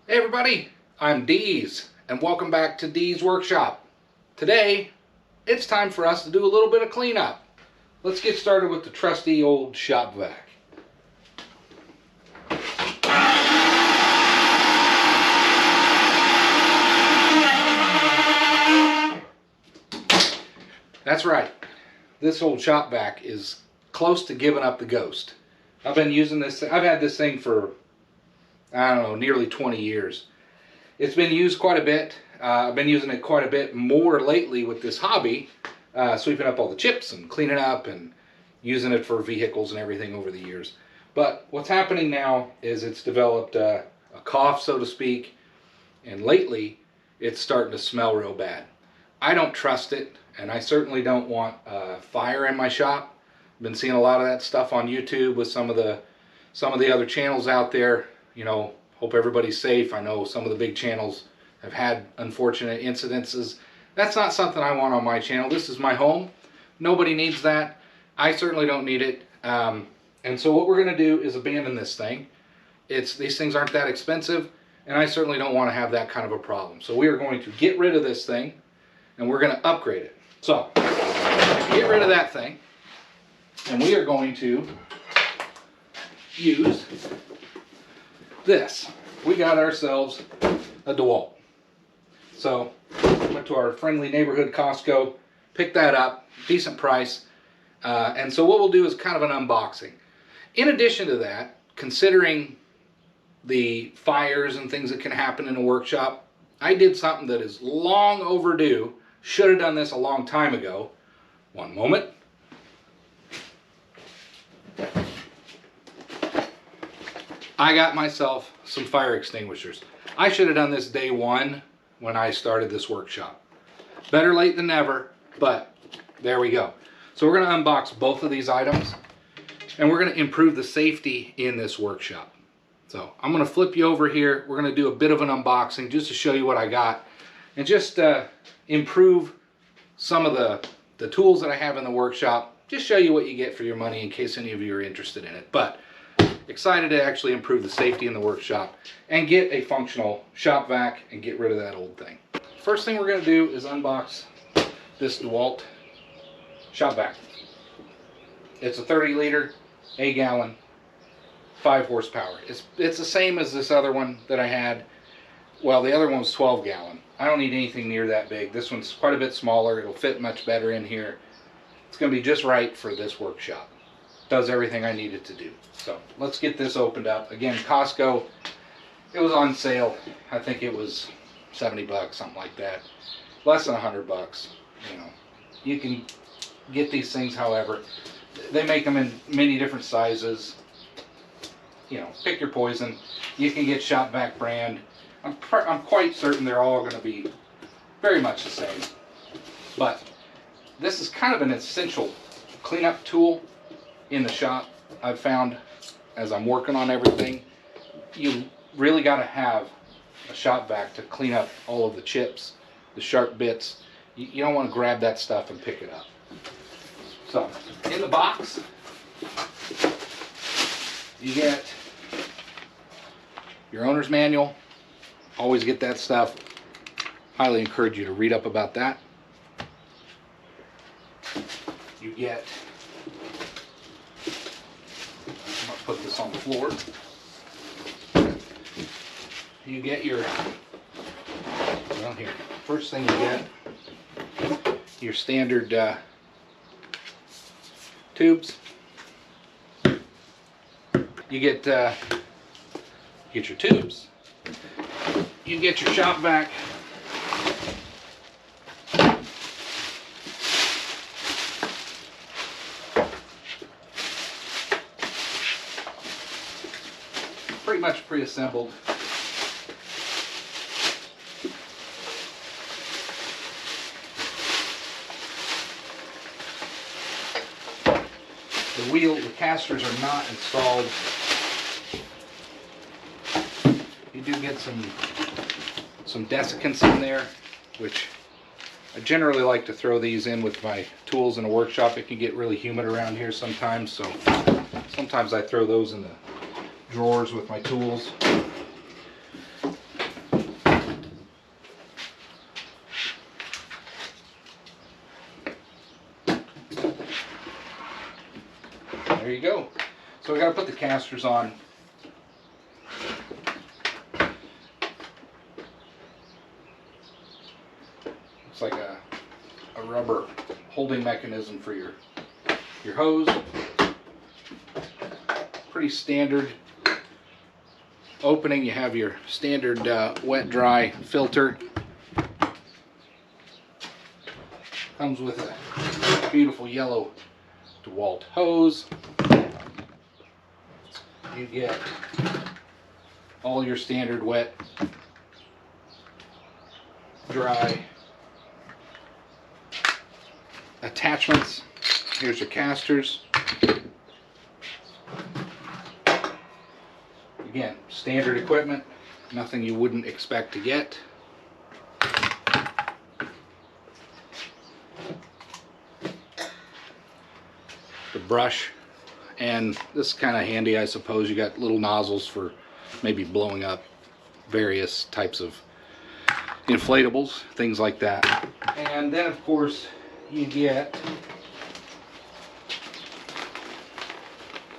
Hey everybody, I'm Deez, and welcome back to Deez Workshop. Today, it's time for us to do a little bit of cleanup. Let's get started with the trusty old shop vac. That's right, this old shop vac is close to giving up the ghost. I've been using this, I've had this thing for, I don't know, nearly 20 years. It's been used quite a bit. I've been using it quite a bit more lately with this hobby, sweeping up all the chips and cleaning up and using it for vehicles and everything over the years. But what's happening now is it's developed a cough, so to speak, and lately it's starting to smell real bad. I don't trust it, and I certainly don't want fire in my shop. I've been seeing a lot of that stuff on YouTube with some of the other channels out there. You know, hope everybody's safe. I know some of the big channels have had unfortunate incidences. That's not something I want on my channel. This is my home. Nobody needs that. I certainly don't need it. And so what we're going to do is abandon this thing. These things aren't that expensive, and I certainly don't want to have that kind of a problem. So we are going to get rid of this thing, and we're going to upgrade it. So, get rid of that thing, and we are going to use this. We got ourselves a DeWalt. So went to our friendly neighborhood Costco, picked that up, decent price, and so what we'll do is kind of an unboxing. In addition to that, considering the fires and things that can happen in a workshop, I did something that is long overdue. Should have done this a long time ago. One moment. I got myself some fire extinguishers. I should have done this day one when I started this workshop. Better late than never, but there we go. So we're going to unbox both of these items, and we're going to improve the safety in this workshop. So I'm going to flip you over here. We're going to do a bit of an unboxing just to show you what I got, and just improve some of the tools that I have in the workshop. Just show you what you get for your money in case any of you are interested in it. But excited to actually improve the safety in the workshop and get a functional shop vac and get rid of that old thing. First thing we're going to do is unbox this DeWalt shop vac. It's a 30-liter, 8-gallon, 5 horsepower. It's the same as this other one that I had. Well, the other one was 12-gallon. I don't need anything near that big. This one's quite a bit smaller. It'll fit much better in here. It's going to be just right for this workshop. Does everything I need it to do. So let's get this opened up. Again, Costco, it was on sale. I think it was 70 bucks, something like that. Less than 100 bucks. You know, you can get these things however. They make them in many different sizes. You know, pick your poison. You can get shop vac brand. I'm quite certain they're all going to be very much the same. But this is kind of an essential cleanup tool in the shop. I've found as I'm working on everything, you really got to have a shop vac to clean up all of the chips, the sharp bits. You don't want to grab that stuff and pick it up. So in the box you get your owner's manual. Always get that stuff. Highly encourage you to read up about that. You get, I'm going to put this on the floor. You get your, well here, first thing you get, your standard tubes. You get your tubes. You get your shop vac. Pretty much pre-assembled. The casters are not installed. You do get some desiccants in there, which I generally like to throw these in with my tools in a workshop. It can get really humid around here sometimes, so sometimes I throw those in the drawers with my tools. there you go. So we got to put the casters on. It's like a rubber holding mechanism for your hose. Pretty standard opening. You have your standard wet dry filter. Comes with a beautiful yellow DeWalt hose. You get all your standard wet, dry attachments. Here's your casters. Again, standard equipment, nothing you wouldn't expect to get. The brush, and this is kind of handy, I suppose. You got little nozzles for maybe blowing up various types of inflatables, things like that. And then of course you get,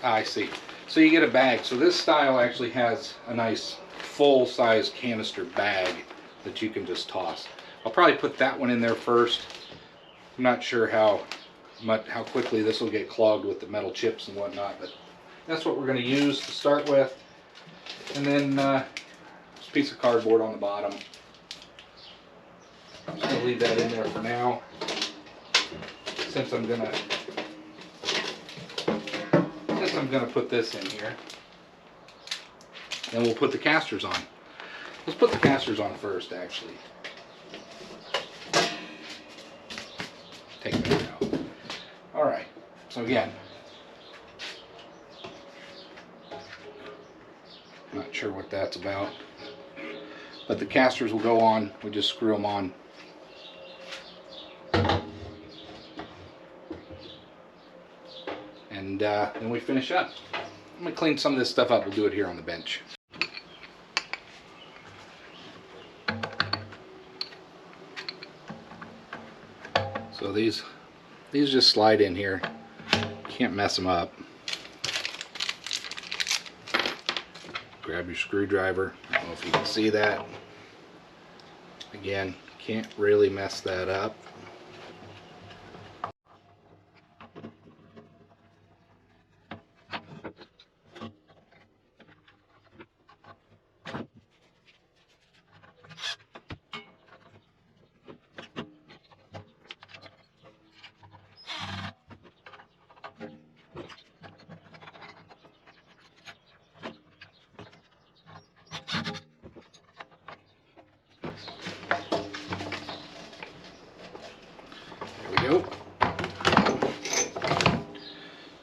I see. So you get a bag. So this style actually has a nice full-size canister bag that you can just toss. I'll probably put that one in there first. I'm not sure how quickly this will get clogged with the metal chips and whatnot, but that's what we're going to use to start with. And then this piece of cardboard on the bottom. I'm just going to leave that in there for now, since I'm going to put this in here. Then we'll put the casters on. Let's put the casters on first, actually. Take that out. Alright, so again, not sure what that's about, but the casters will go on. We just screw them on. And then we finish up. I'm going to clean some of this stuff up. We'll do it here on the bench. So these just slide in here. Can't mess them up. Grab your screwdriver. I don't know if you can see that. Again, can't really mess that up. Go.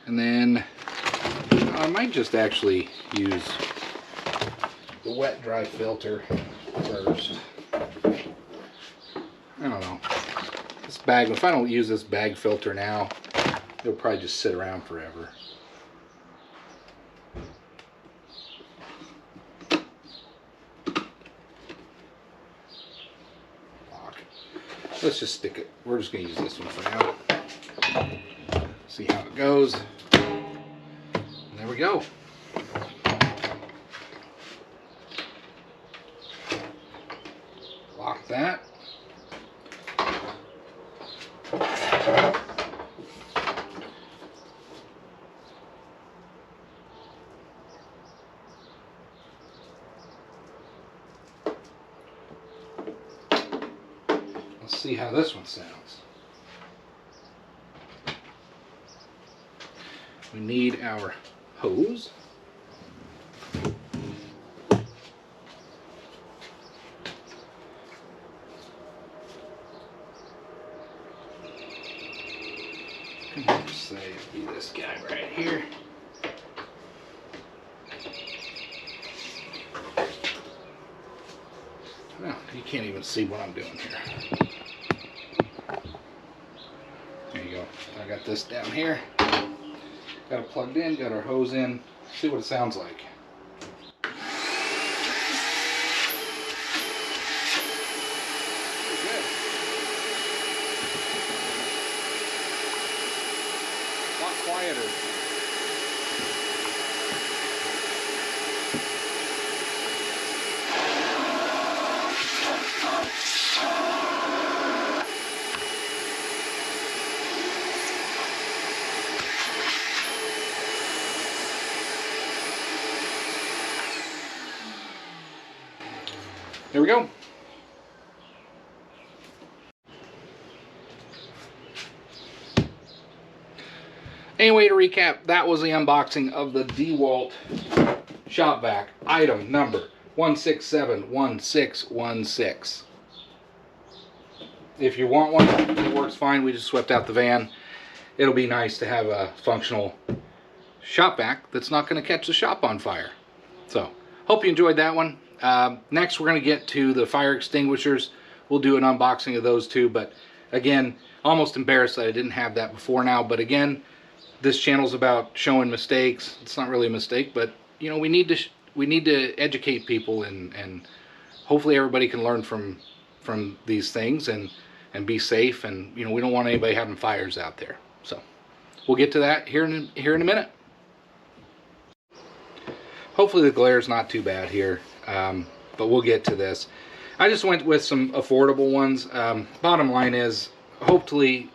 And then I might just actually use the wet dry filter first. I don't know. This bag, if I don't use this bag filter now, it'll probably just sit around forever. Let's just stick it. We're just going to use this one for now. See how it goes. And there we go. Lock that. Let's see how this one sounds. We need our hose. Let's say it'd be this guy right here. Well, you can't even see what I'm doing here. There you go. I got this down here. Got it plugged in, got our hose in. See what it sounds like. Pretty good. A lot quieter. There we go. Anyway, to recap, that was the unboxing of the DeWalt shop vac, item number 1671616. If you want one, it works fine. We just swept out the van. It'll be nice to have a functional shop vac that's not going to catch the shop on fire. So, hope you enjoyed that one. Next, we're going to get to the fire extinguishers. We'll do an unboxing of those too, but again, almost embarrassed that I didn't have that before now. But again, this channel's about showing mistakes. It's not really a mistake, but you know, we need to educate people, and hopefully everybody can learn from these things and be safe. And you know, we don't want anybody having fires out there. So we'll get to that here in a minute. Hopefully the glare's not too bad here, but we'll get to this. I just went with some affordable ones. Bottom line is, hopefully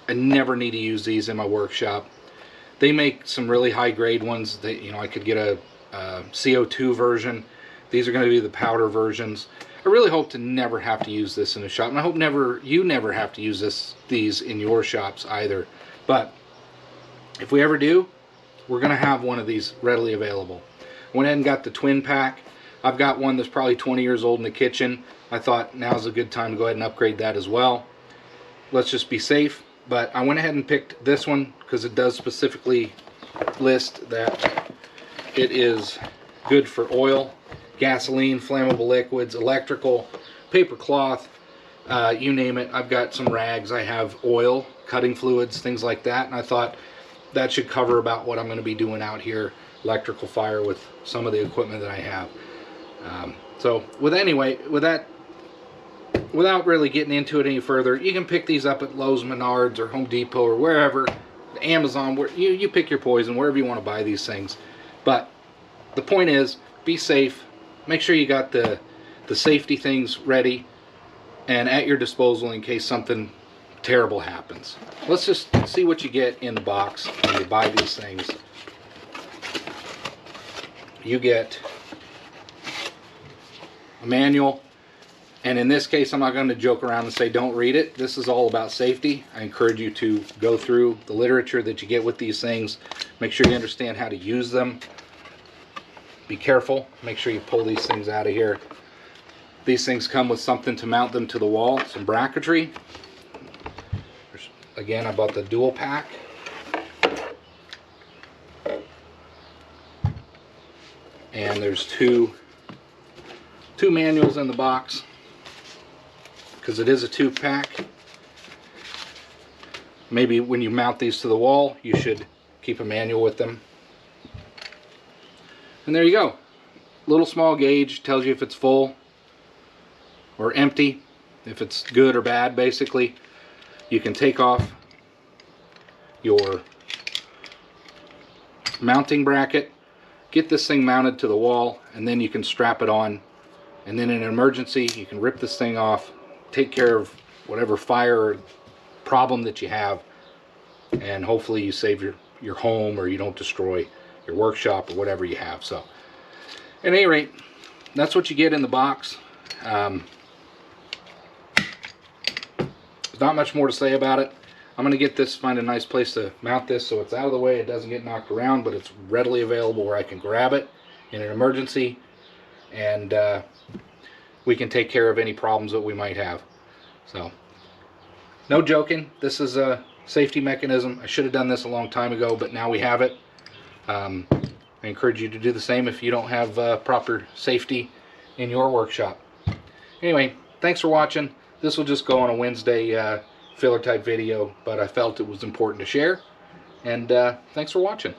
I never need to use these in my workshop. They make some really high grade ones that, you know, I could get a CO2 version. These are going to be the powder versions. I really hope to never have to use this in a shop, and I hope you never have to use these in your shops either. But if we ever do, we're going to have one of these readily available. Went ahead and got the twin pack. I've got one that's probably 20 years old in the kitchen. I thought now's a good time to go ahead and upgrade that as well. Let's just be safe. But I went ahead and picked this one because it does specifically list that it is good for oil, gasoline, flammable liquids, electrical, paper cloth, you name it. I've got some rags, I have oil, cutting fluids, things like that, and I thought that should cover about what I'm going to be doing out here, electrical fire, with some of the equipment that I have. So without really getting into it any further, you can pick these up at Lowe's, Menards, or Home Depot, or wherever, Amazon, where you pick your poison, wherever you want to buy these things. But the point is, be safe. Make sure you got the safety things ready and at your disposal in case something terrible happens. Let's just see what you get in the box when you buy these things. You get a manual, and in this case I'm not going to joke around and say don't read it. This is all about safety. I encourage you to go through the literature that you get with these things. Make sure you understand how to use them. Be careful. Make sure you pull these things out of here. These things come with something to mount them to the wall, some bracketry. Again, I bought the dual pack. And there's two manuals in the box because it is a 2-pack. Maybe when you mount these to the wall, you should keep a manual with them. And there you go. Little small gauge, tells you if it's full or empty, if it's good or bad, basically. You can take off your mounting bracket, get this thing mounted to the wall, and then you can strap it on. And then in an emergency, you can rip this thing off, take care of whatever fire or problem that you have, and hopefully you save your home, or you don't destroy your workshop or whatever you have. So at any rate, that's what you get in the box. There's not much more to say about it. I'm going to get this, find a nice place to mount this so it's out of the way, it doesn't get knocked around, but it's readily available where I can grab it in an emergency, and we can take care of any problems that we might have. So no joking, this is a safety mechanism. I should have done this a long time ago, but now we have it. I encourage you to do the same if you don't have proper safety in your workshop. Anyway, thanks for watching. This will just go on a Wednesday filler type video, but I felt it was important to share. And thanks for watching.